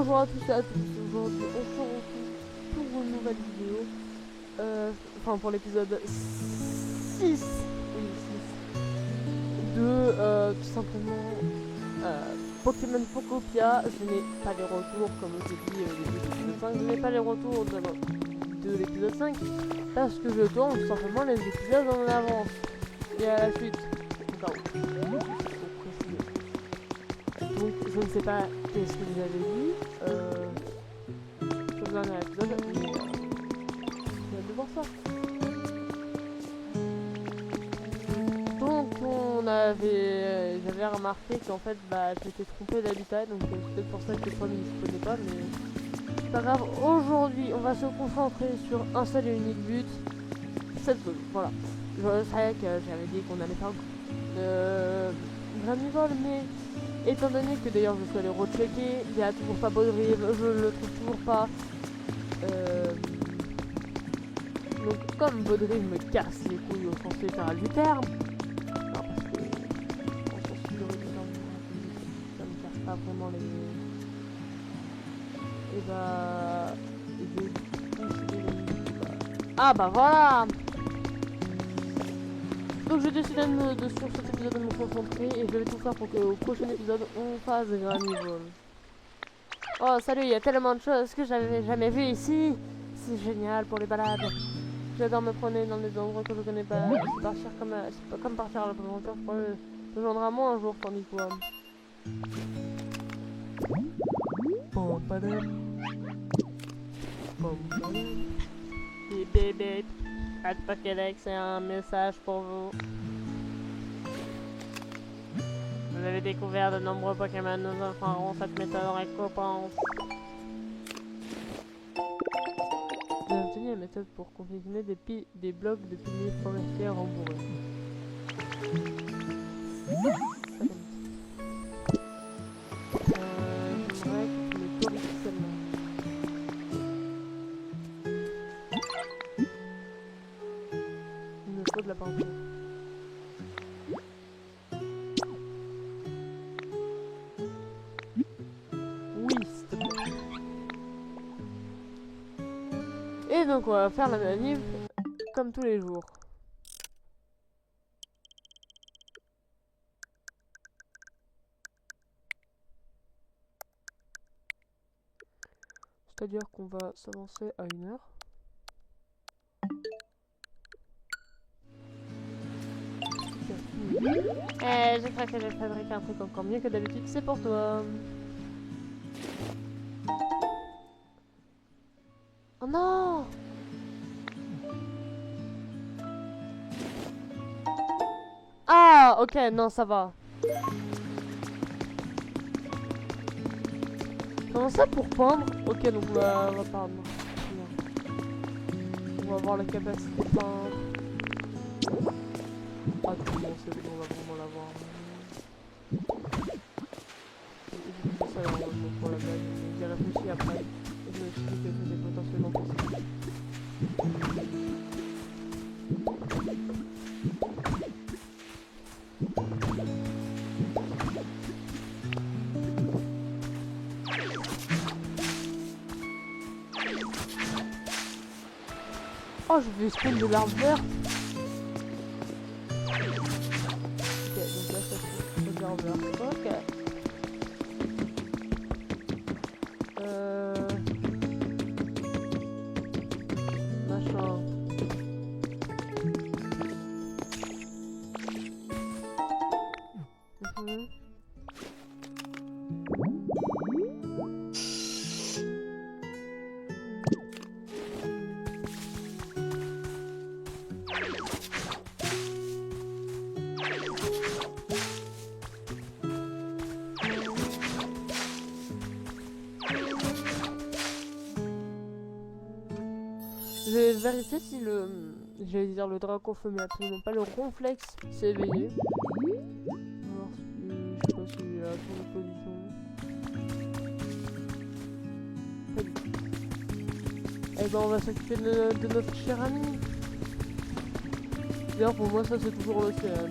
Bonjour à tous et à tous, aujourd'hui on se retrouve pour une nouvelle vidéo, enfin pour l'épisode 6, oui 6, de tout simplement Pokémon Pokopia. Je n'ai pas les retours comme je l'ai dit au début de l'épisode 5, je n'ai pas les retours de l'épisode 5 parce que je tourne tout simplement les épisodes en avance et à la suite. Donc je ne sais pas qu'est-ce que vous avez dit sur le dernier épisode, mais j'ai hâte de voir ça. Donc j'avais remarqué qu'en fait je m'étais trompé d'habitat, donc c'est peut-être pour ça que le premier ne se connaît pas, mais c'est pas grave. Aujourd'hui on va se concentrer sur un seul et unique but, cette zone, voilà. Je savais que j'avais dit qu'on allait faire Granivol, mais étant donné que d'ailleurs je suis allé rechecker, il n'y a toujours pas Baudrive, je le trouve toujours pas. Donc comme Baudrive me casse les couilles au sens littéral du terme, non parce que en sens figuré du terme, ça me casse pas vraiment les... Et bah... Ah bah voilà. Donc j'ai décidé sur cet épisode de me concentrer et je vais tout faire pour qu'au prochain épisode on fasse Granivol. Oh salut, il y a tellement de choses que j'avais jamais vues ici. C'est génial pour les balades. J'adore me promener dans des endroits que je connais pas. C'est partir c'est pas comme partir à l'aventure pour me joindre à moi un jour tandis quoi. Bébé. At Pokédex, c'est un message pour vous. Vous avez découvert de nombreux Pokémon, nous offrirons cette méthode en récompense. Vous avez obtenu la méthode pour confectionner des blocs de piliers forestiers rembourrés. Je dirais que le Torix seulement. Il me faut de la peinture. Oui, s'il te plaît. Et donc on va faire la manip comme tous les jours. C'est-à-dire qu'on va s'avancer à 1 heure. Je crois que j'ai fabriqué un truc encore mieux que d'habitude, c'est pour toi. Oh non! Ah, ok, non, ça va. Comment ça pour peindre? Ok, donc on va peindre. On va voir la capacité de peindre. Ah, tout bon, c'est bon, on va vraiment l'avoir. Ça, normalement, pour la blague. J'ai réfléchi après. Et je me suis dit que c'était potentiellement possible. Oh, je vais spawn de l'arbre verte. Ok, donc là, ça c'est de l'arbre vert. Ok. Machin. Je vais vérifier si j'allais dire le Dracofeu, mais absolument pas le Ronflex s'est éveillé. Alors si, je sais pas s'il est à son position. Pas du tout. Eh ben on va s'occuper de notre cher ami. D'ailleurs pour moi ça c'est toujours l'océan.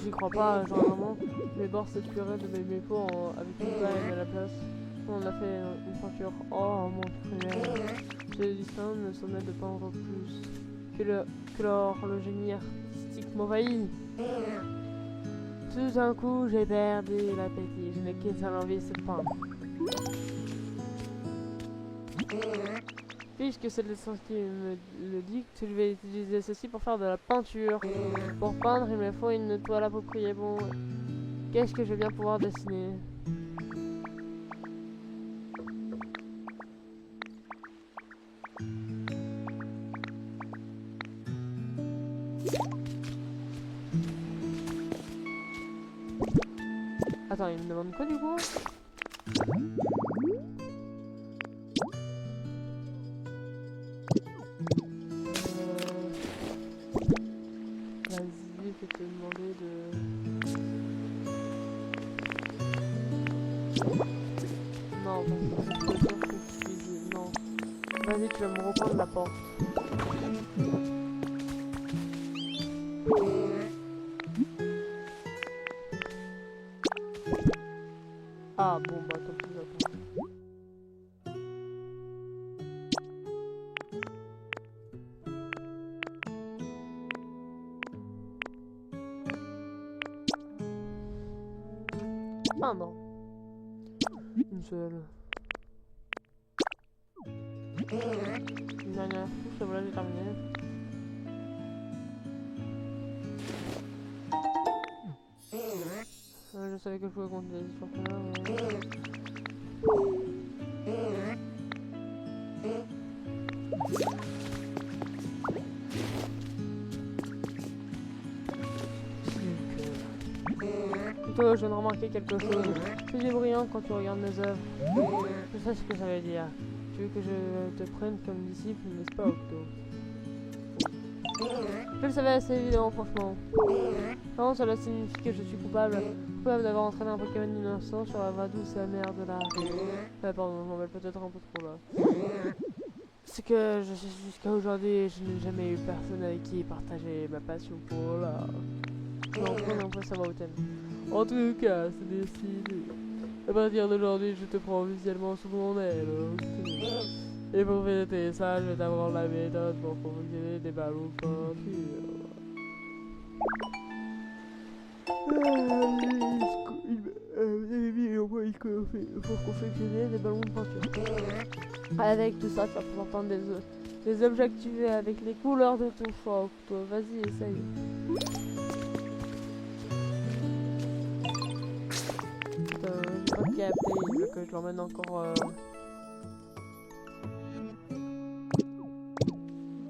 J'y crois pas, genre vraiment. Les bords s'épueraient de mes peaux avec une paille à la place. On a fait une peinture. Oh mon frère. J'ai dit ça ne s'en est de peindre plus. Que lors le génie artistique m'envahit. Tout d'un coup, j'ai perdu l'appétit. Je n'ai qu'une seule envie, c'est de peindre. Puisque c'est l'essence qui me le dit, je vais utiliser ceci pour faire de la peinture. Pour peindre, il me faut une toile appropriée. Bon, qu'est-ce que je vais bien pouvoir dessiner? Attends, il me demande quoi du coup? Vas-y, je vais te demander de... Non, parce que je suis... Non. Vas-y, tu vas me reprendre la porte. Ah bon, bah tant pis, attends. Ah non. Une seule. Une dernière couche, et voilà, j'ai terminé. Je savais que je pouvais compter sur cela, mais... Plutôt, je viens de remarquer quelque chose. Tu es brillant quand tu regardes mes œuvres. Je sais ce que ça veut dire. Tu veux que je te prenne comme disciple, n'est-ce pas, Octo? Je le savais, assez évident, franchement. Non, cela signifie que je suis coupable d'avoir entraîné un Pokémon innocent sur la voie douce et amère de la... pardon, je m'en vais peut-être un peu trop là. C'est que jusqu'à aujourd'hui, je n'ai jamais eu personne avec qui partager ma passion pour l'art. Non, prenons un peu, ça va au thème. En tout cas, c'est décidé. À partir d'aujourd'hui, je te prends officiellement sous mon aile. Et pour fêter ça, je vais t'apprendre la méthode pour confectionner des ballons de peinture. Vous avez mis au moins pour confectionner des ballons de peinture. Avec tout ça, tu vas pouvoir peindre des objets que tu veux avec les couleurs de ton choix. Toi, vas-y, essaye. J'ai pas capté, il veut que je l'emmène encore.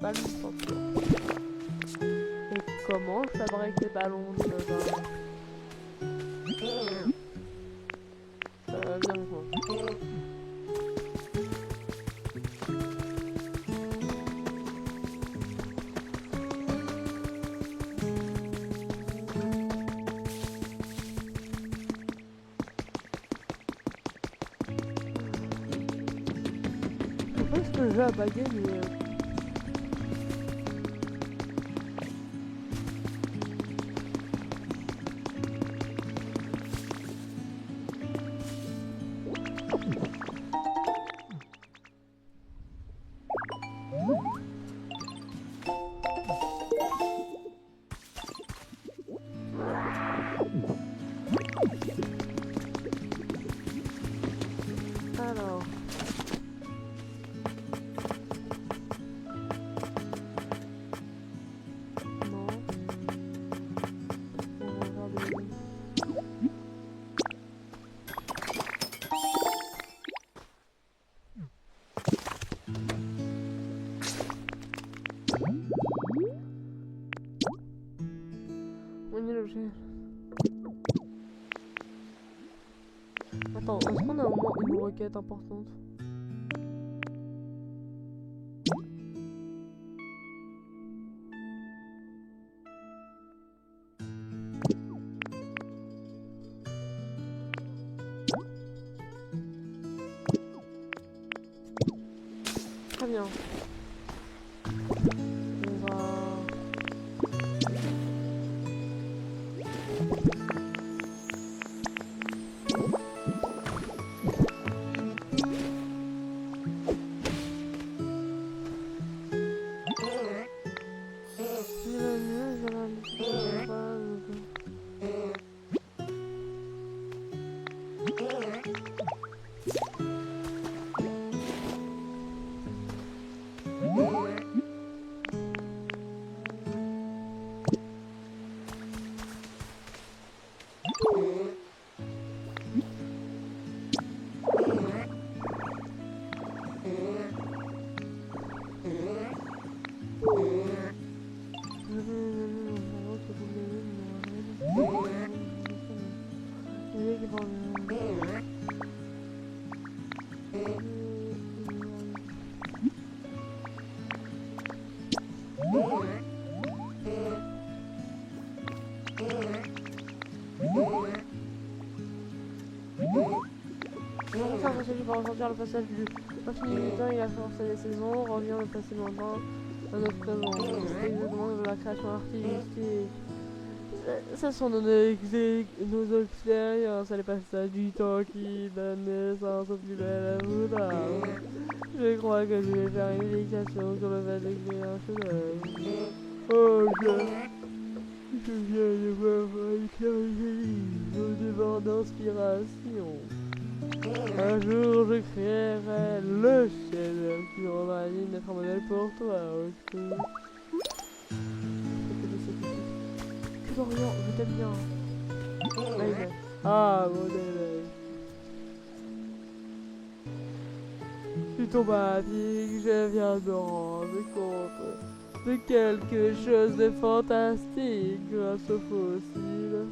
Ballons de peinture. Et comment je fabrique des ballons de peinture? Viens avec moi. Je pense que j'ai à baguette, mais... Alors... Non. On va voir des... On est l'objet. Attends, est-ce qu'on a au moins une requête importante? Très bien. On va... Non, ça va suffit pour ressentir le passage du infini du temps, il a forcé les saisons, revient le passé lointain à notre présent. C'est exactement de la création artistique. Ce sont nos expériences et les passages du temps qui donnent naissance au plus bel amour. Je crois que je vais faire une méditation sur le fait de créer un chef-d'œuvre. Oh, je viens de voir écrire un livre au débord d'inspiration. Un jour, je créerai le chef-d'œuvre qui rendra digne d'être un modèle pour toi. Que Dorian, je t'aime bien. Allez, ah, mon élève. Tu tombes à pic, je viens de me rendre compte de quelque chose de fantastique grâce aux fossiles.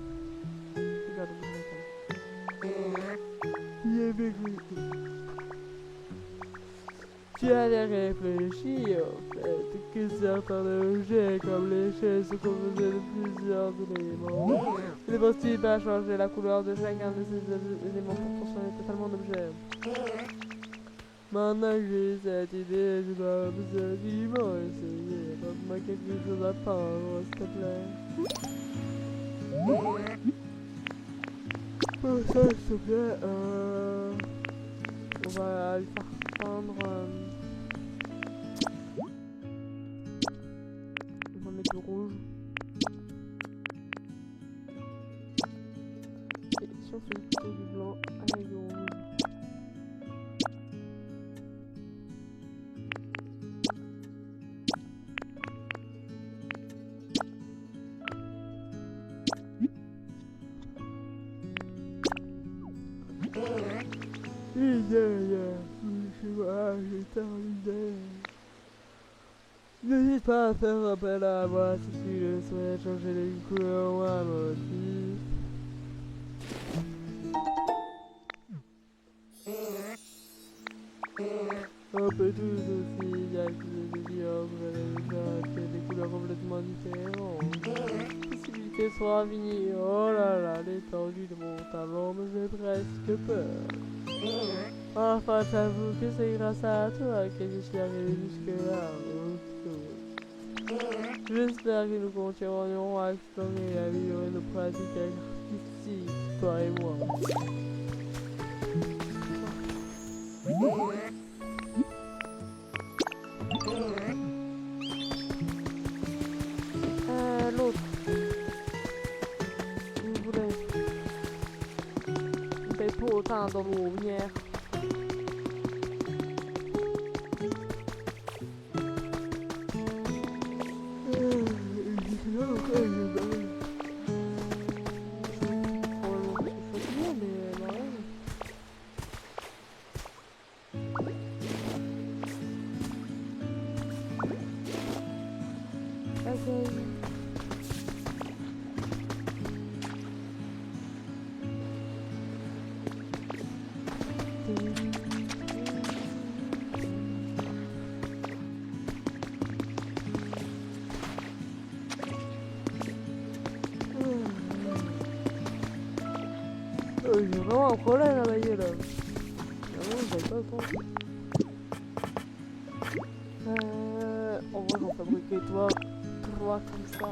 Tu avais réfléchi au fait que certains objets comme les chaises sont composés de plusieurs éléments. Il est possible à changer la couleur de chacun de ces éléments pour transformer totalement d'objets. Maintenant que j'ai cette idée, je dois absolument essayer. Donne-moi quelque chose à peindre, s'il te plaît. Oh, ça, s'il te plaît, on va le faire peindre. On va mettre du rouge. Et si on fait plutôt du blanc avec du rouge. J'ai terminé. N'hésite pas à faire appel à moi si tu le souhaites, changer les couleurs ou un motif. On peut tous aussi activer des liens pour des couleurs complètement différentes. Possibilité soit infinie. Oh là là, l'étendue de mon talent me fait presque peur. Enfin, j'avoue que c'est grâce à toi que je suis arrivé jusque-là. J'espère que nous continuerons à explorer et à améliorer nos pratiques artistiques, toi et moi. L'autre. Il voulait. Il paye pour autant dans l'eau hier. J'ai vraiment un problème à mailler là. Vraiment, j'avais pas le temps. En vrai, j'en fabriquer toi comme ça.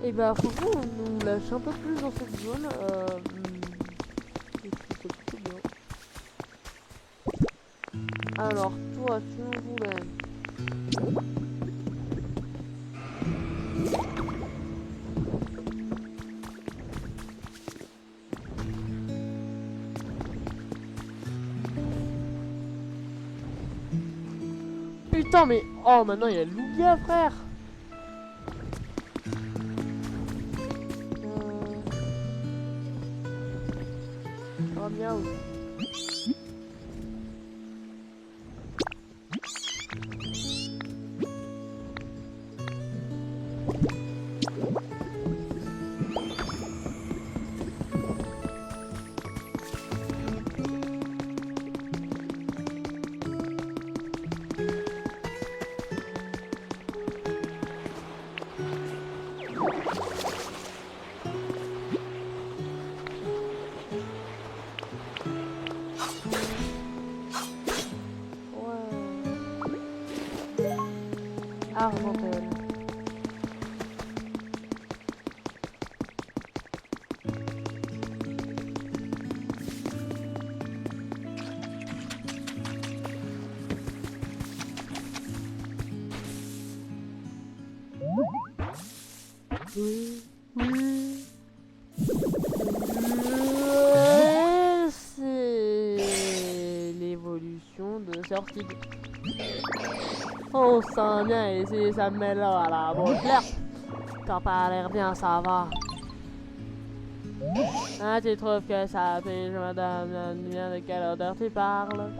Et bah, franchement, on nous lâche un peu plus dans cette zone. Je trouve ça plutôt bien. Alors, toi, tu nous voulais. Putain, mais oh, maintenant il y a Lugia, frère. Oh, miaou. Oui, oui. C'est l'évolution de sortie. On sent bien ici, ça me met là à la bouche là. T'as pas l'air bien, ça va. Ah, tu trouves que ça pige, madame, bien de quelle odeur tu parles?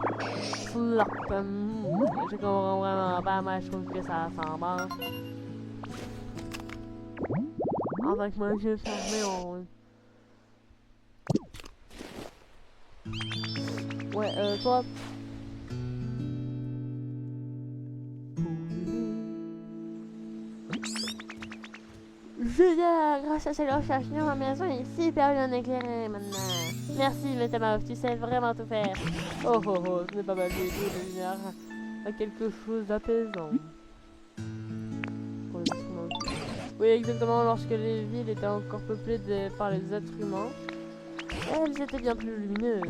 Flop. Je comprends vraiment pas, moi je trouve que ça sent bon. Avec mon yeux fermés, on... Ouais, toi... Julien, grâce à ces recherches, ma maison est super bien éclairée maintenant. Merci, Métamorph, tu sais vraiment tout faire. Oh oh oh, ce n'est pas mal du tout de lumière à quelque chose d'apaisant. Pour les instruments. Oui, exactement, lorsque les villes étaient encore peuplées par les êtres humains, elles étaient bien plus lumineuses.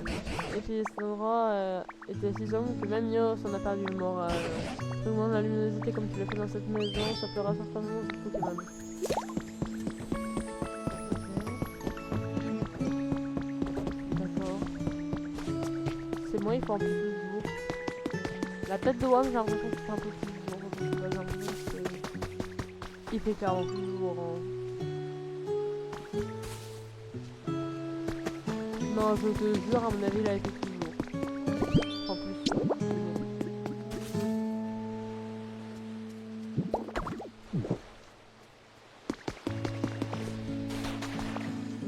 Et puis cet endroit était si sombre que même Yo s'en a perdu le moral. Augmente la luminosité comme tu l'as fait dans cette maison, ça plaira certainement aux Pokémon. C'est moi, il faut un peu plus de jour. La tête de Wam, j'ai l'impression qu'il fait un peu plus de jour. J'ai l'impression qu'il fait clairement plus de jour. Hein. Non, je te jure, à mon avis, il a été plus de jour. En plus.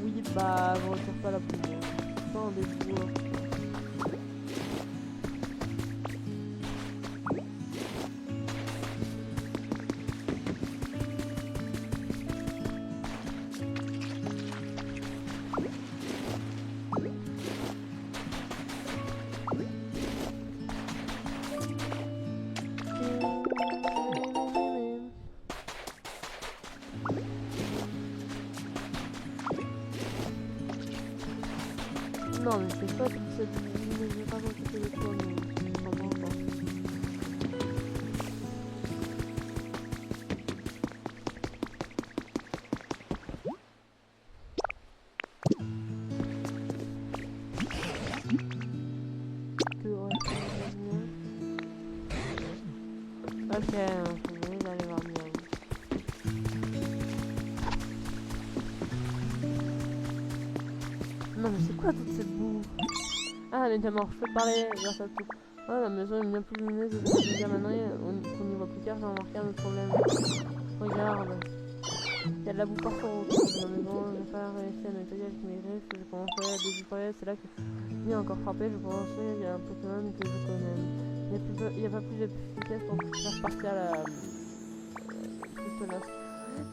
Oui, bah, je retire pas la poudre. Pas un des joueurs. Non, mais c'est pas toute cette vidéo, je vais pas m'occuper de toi, mais je comprends pas. Que ouais, ok, je vais aller voir mieux. Non, mais c'est quoi toute cette boue? Ah, les diamants, je peux te parler grâce à tout. Ah, la maison est bien plus lumineuse et déjà maintenant, on y voit plus clair, j'ai remarqué un autre problème. Regarde, il y a de la boue partout autour de la maison, j'ai pas réussi à nettoyer avec mes griffes, j'ai commencé à déjouer, c'est là que il a encore frappé, je pensais, il y a un Pokémon que je connais. Il n'y a pas plus efficace pour faire partir la cristolasse.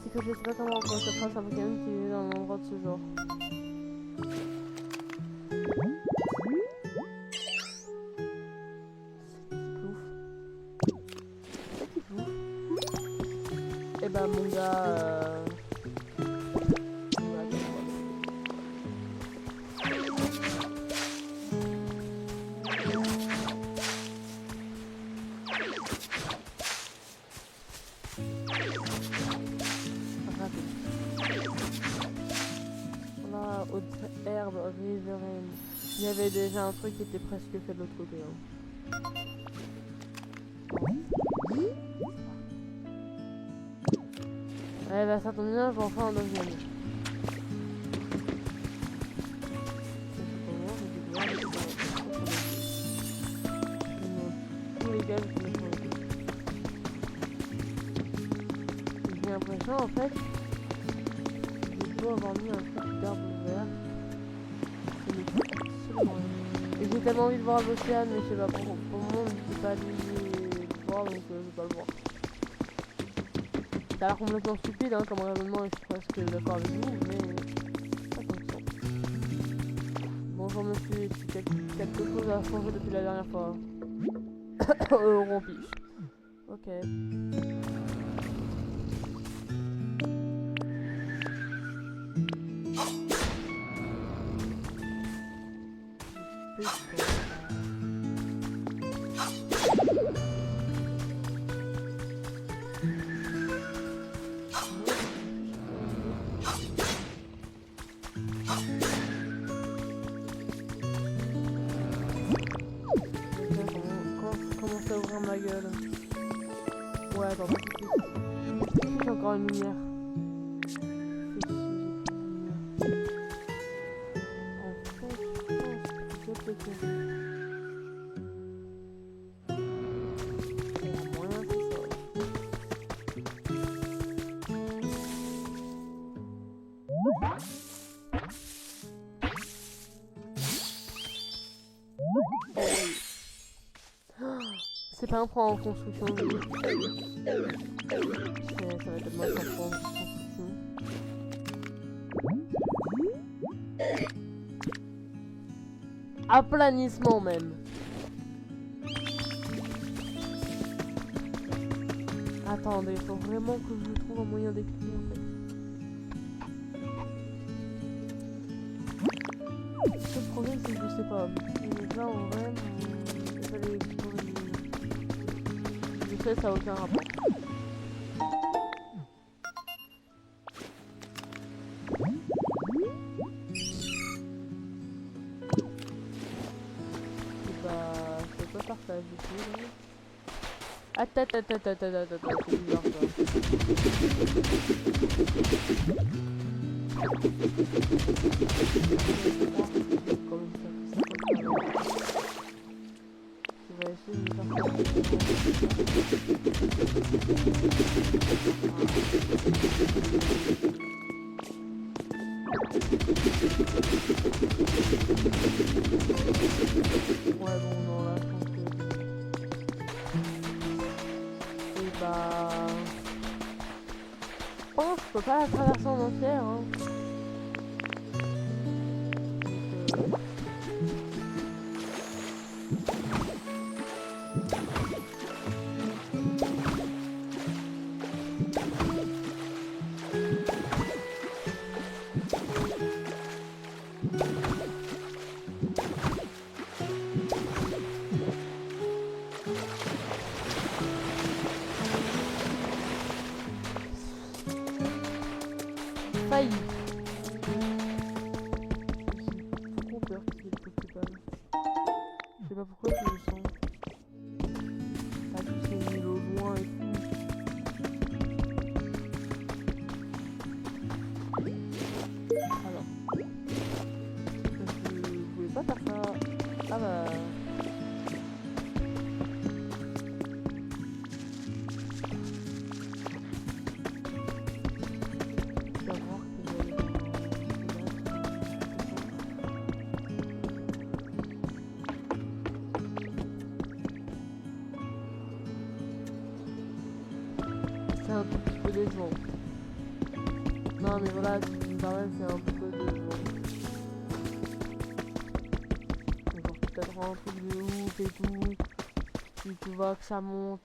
C'est que je sais pas comment on peut se trace un Pokémon qui est dans un endroit de ce genre. Et bah mon gars voilà, haute herbe, riveraine. Il y avait déjà un truc qui était presque fait de l'autre côté. Hein. Ouais, bah ça tombe bien, je vais en faire un deuxième. Tous les gars, j'ai l'impression en fait, je dois avoir mis un truc d'herbe vert. Et j'ai tellement envie de voir l'océan, mais je sais pas, pour le moment, je sais pas aller le voir, donc je vais pas le voir. Ça a l'air complètement stupide hein, comme raisonnement et je suis presque d'accord avec vous, mais pas tant que ça. Bonjour monsieur, quelque chose a changé depuis la dernière fois. Rompiche. Ok. gueule. Ouais, attends, j'ai encore une lumière. C'est pas un point en construction. Ça va être tellement un point en construction. Aplanissement même. Attendez, faut vraiment que je trouve un moyen d'expliquer en fait. Le problème c'est que je sais pas. Donc là en vrai, il fallait explorer. Je sais, ça a aucun rapport. Et bah, je peux pas partager ici. Attends, c'est bizarre ça. Je vais essayer de me faire ouais bon non là je pense que... Et bah... Je pense que je peux pas la traverser en entière hein. Failli. J'ai trop peur qu'il y ait le principal. Je sais pas pourquoi je le sens. Pas tous ces îles au loin et tout. Alors. Je voulais pas faire ça. Ah bah. C'est un tout petit peu décevant. Non mais voilà, si tu me permets, c'est un peu décevant. Genre peut-être un truc de ouf et tout. Puis tu vois que ça monte,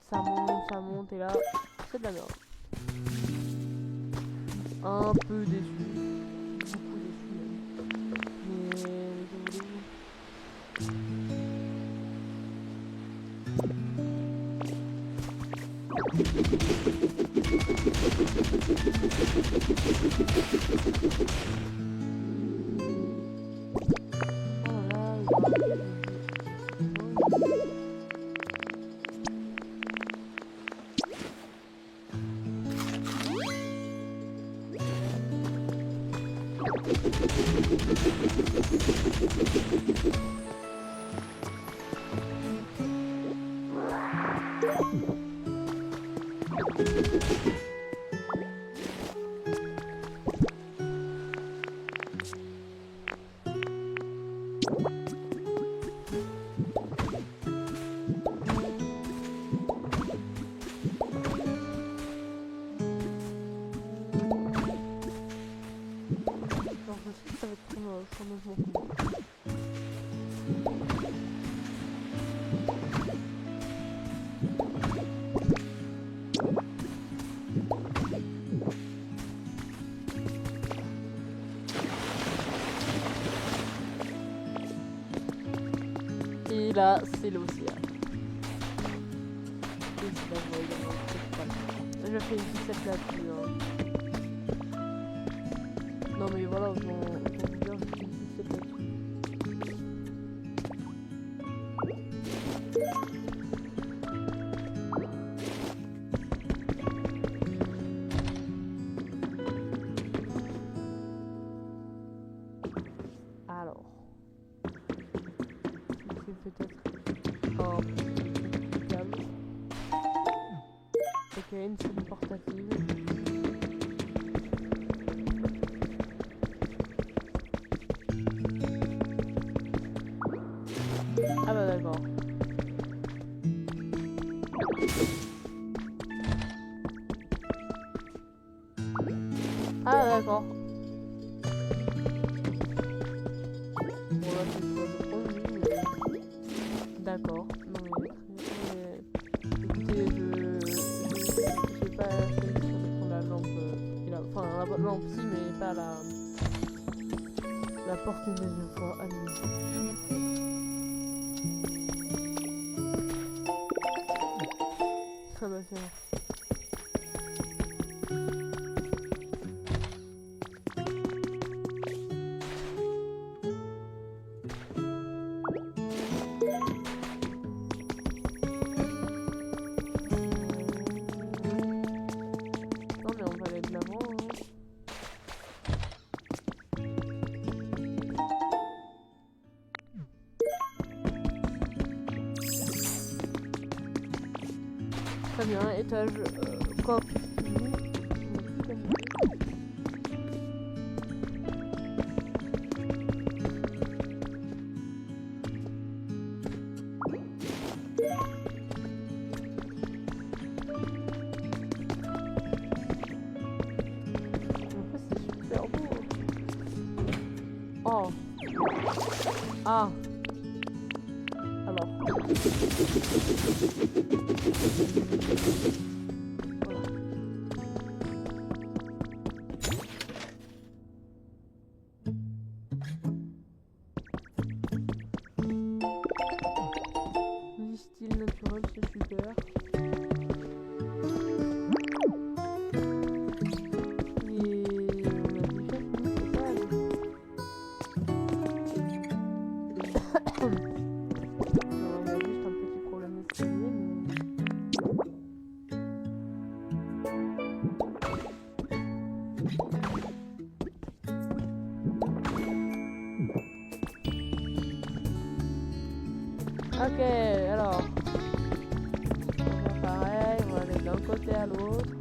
et là, c'est de la merde. Un peu déçu. Beaucoup déçu même. Mais je voulais... Ça va être très moche, moi je m'en fous. Et là, c'est l'océan. Et c'est la voie également, je fais une ficelle là-dessus. Hein. Non mais voilà, autant vous dire, je fais une ficelle là-dessus. une scène portative. Ah bah d'accord. Ah d'accord. Bon là c'est quoi de prendre, oui, d'accord. Non mais écoutez, je sais pas si je vais prendre la lampe. Enfin la lampe si mais pas la porte une deuxième fois allumée. Ah bah c'est bon. Non mais on va aller de l'avant. Très bien, étage coq. C'est super beau. Oh. Ah. Alors. Du style naturel, c'est super. Ok, alors. On va faire pareil, on va aller d'un côté à l'autre.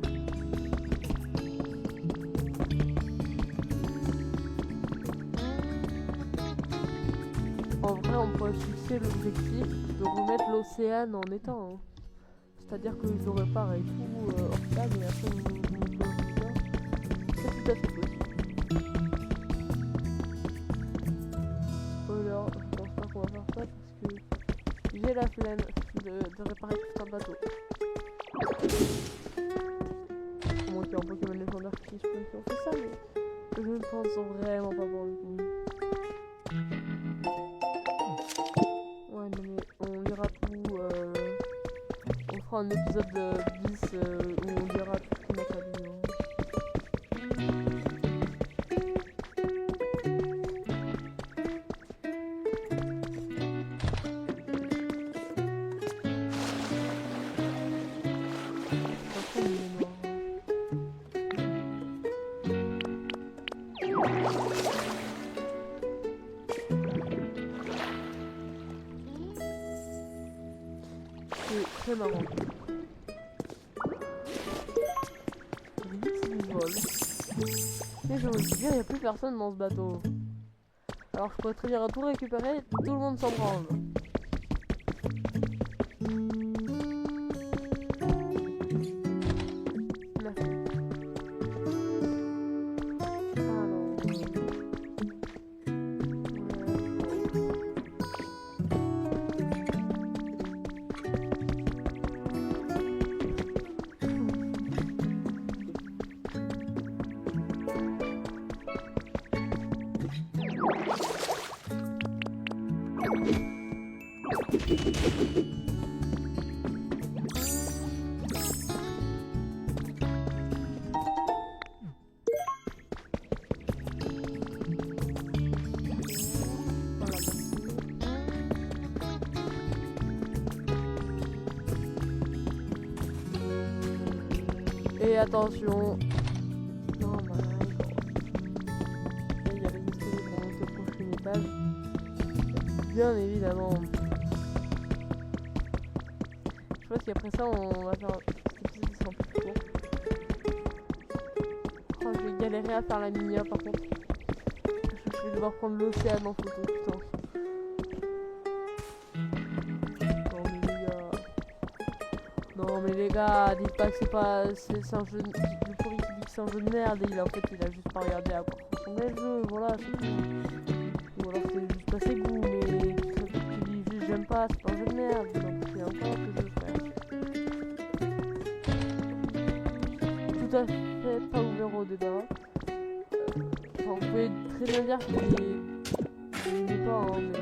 En vrai, on pourrait fixer l'objectif de remettre l'océan en état. Hein. C'est-à-dire que je répare et tout hors table et après on peut refaire. C'est tout à fait possible. Spoiler, je pense pas qu'on va faire ça parce que j'ai la flemme de réparer tout un bateau. Au moins qu'il y a un Pokémon légendaire qui fait ça, mais je ne pense vraiment pas pour le coup. Ouais, non, mais on lira tout. On fera un épisode 10 où on lira tout ce qu'on a pas dit. C'est très marrant. C'est du vol. Mais je me suis dit, il n'y a plus personne dans ce bateau. Alors je pourrais très bien tout récupérer, tout le monde s'en branle. Et attention. Non, bah, il y avait une escalier pour monter au prochain étage. Bien évidemment. Je pense qu'après ça, on va faire cet épisode qui sera plus court. galéré à faire la minia par contre. Je vais devoir prendre l'océan en photo, putain. Non mais les gars, dites pas que c'est pas... C'est un jeu... Le pourri qui dit que c'est un jeu de merde, et en fait il a juste pas regardé à quoi ressemblait le jeu, voilà, c'est tout. Ou alors c'est juste pas ses goûts, mais tu dis juste j'aime pas, c'est pas un jeu de merde, donc c'est encore que je frère. Tout à fait pas ouvert au débat. Enfin, vous pouvez très bien dire qu'il n'est pas, hein, mais...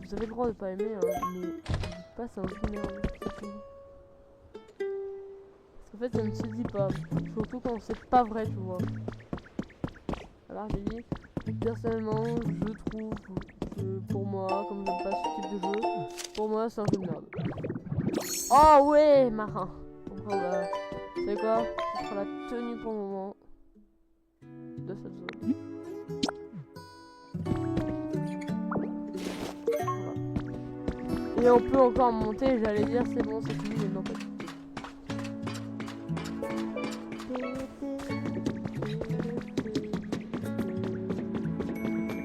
Vous avez le droit de pas aimer, hein, mais dites pas c'est un jeu de merde, c'est tout. Parce qu'en fait ça ne se dit pas, surtout quand c'est pas vrai, tu vois. Alors j'ai dit, personnellement je trouve que pour moi, comme j'aime pas ce type de jeu, pour moi c'est un jeu de merde. Oh ouais, marin. Donc on va... Vous savez quoi? Ce sera la tenue pour le moment de cette zone. Voilà. Et on peut encore monter, j'allais dire c'est bon, c'est fini, mais non pas.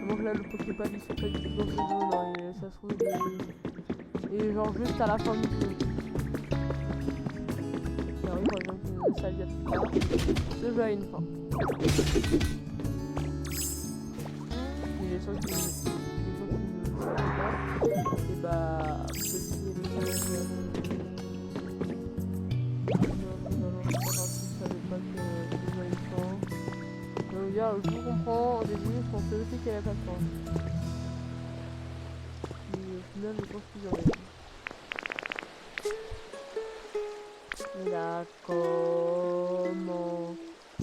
Donc là le Poképad il se fait pas du tout dans cette zone, hein, et ça se trouve il est genre juste à la fin du truc. Par exemple, une salle plus tard. Ce jeu a une fin. Et les gens qui ne savent pas, et bah, vous pouvez le savoir. Non, je savais pas que le jeu a une fin. Donc, dire, je vous comprends, au début, je pensais aussi qu'il n'y avait pas de fin. Mais au final, je pense qu'il y en a. Et là, comment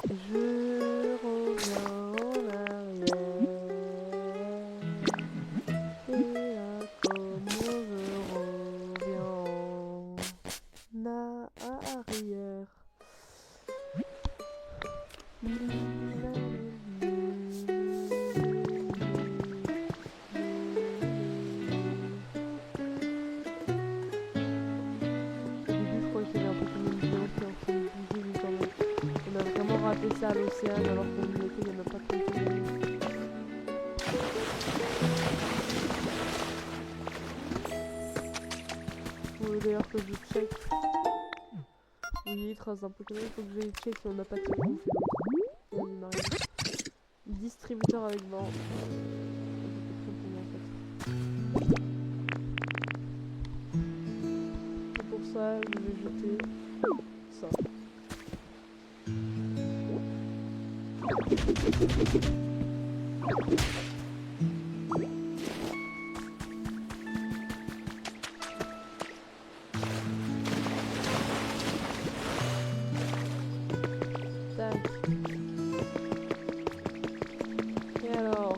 je reviens en arrière? Et là, comment je reviens en arrière? Rater ça à l'océan alors qu'on y était il y a même pas 30 minutes. Faut d'ailleurs que je check. Oui, trace un Pokémon, il faut que je check si on n'a pas de seconde. Distributeur avec vent. Et pour ça, je vais jeter ça. Tac. Et alors,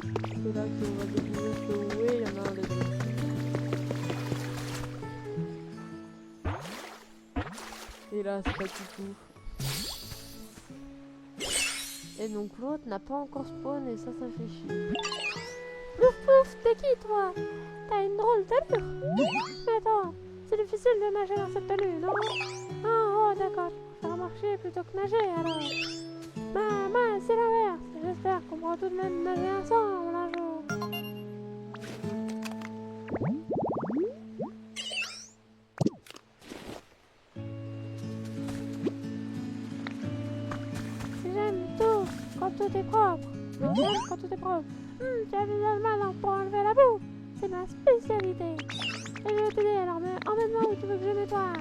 c'est là qu'on va découvrir que oui, il y en a un des deux. Et là, c'est pas du tout. Et donc l'autre n'a pas encore spawn et ça fait chier. Plouf plouf, t'es qui toi? T'as une drôle d'allure. Mais attends, c'est difficile de nager dans cette tenue, non? Ah oh d'accord, tu préfères marcher plutôt que nager alors. Bah moi c'est l'inverse, j'espère qu'on pourra tout de même nager ensemble un jour. Tout est propre. J'aime quand tout est propre. Tu as visage malin pour enlever la boue. C'est ma spécialité. Et je vais t'aider alors, mais emmène-moi où tu veux que je nettoie.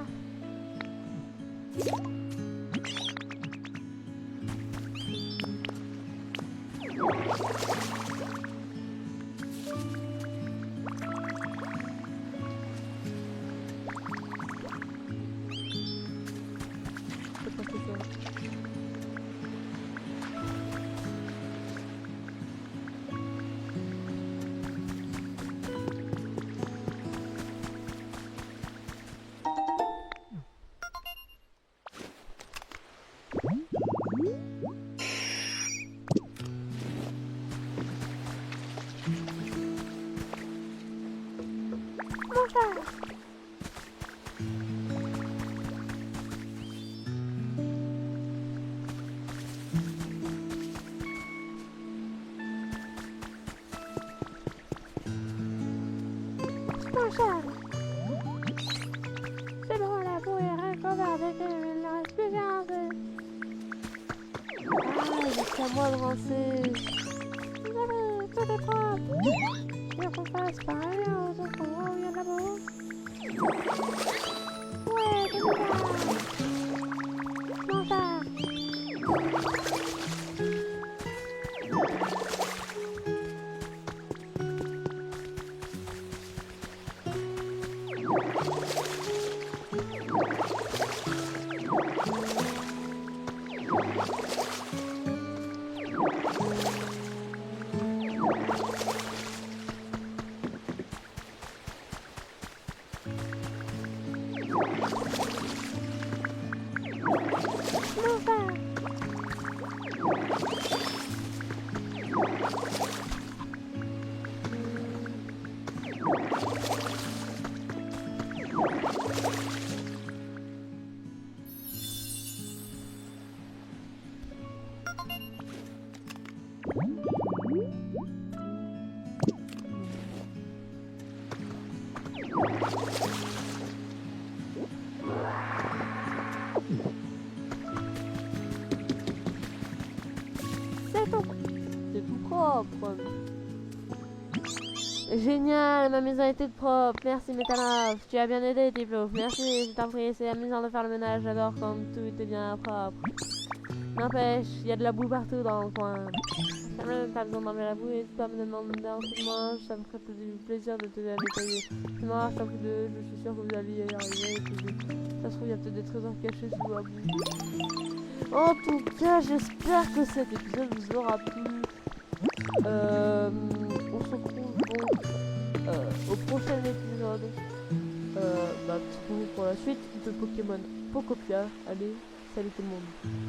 prochaine. C'est bon, la boue est recouverte, il ne reste plus qu'un peu. Ah, c'est à moi de rincer. Allez, tout est propre. Tu veux qu'on fasse pareil aux autres endroits où il y a de la boue? Ouais, tout est là. Comment ça? Comment ça? C'est tout. C'est tout propre. Génial, ma maison est toute propre. Merci Métalaf. Tu as bien aidé, Tiplof. Merci, je t'en prie. C'est amusant de faire le ménage. J'adore quand tout est bien propre. N'empêche, il y a de la boue partout dans le coin. Quand même, t'as besoin d'enlever la boue et tu peux me demander un coup de main. Ça me ferait plaisir de te la nettoyer. C'est marrant, c'est un coup de. Je suis sûr que vous allez y arriver. Et puis, ça se trouve, il y a peut-être des trésors cachés sous la boue. En tout cas, j'espère que cet épisode vous aura plu. On se retrouve donc au prochain épisode pour la suite de Pokémon Pokopia. Allez, salut tout le monde.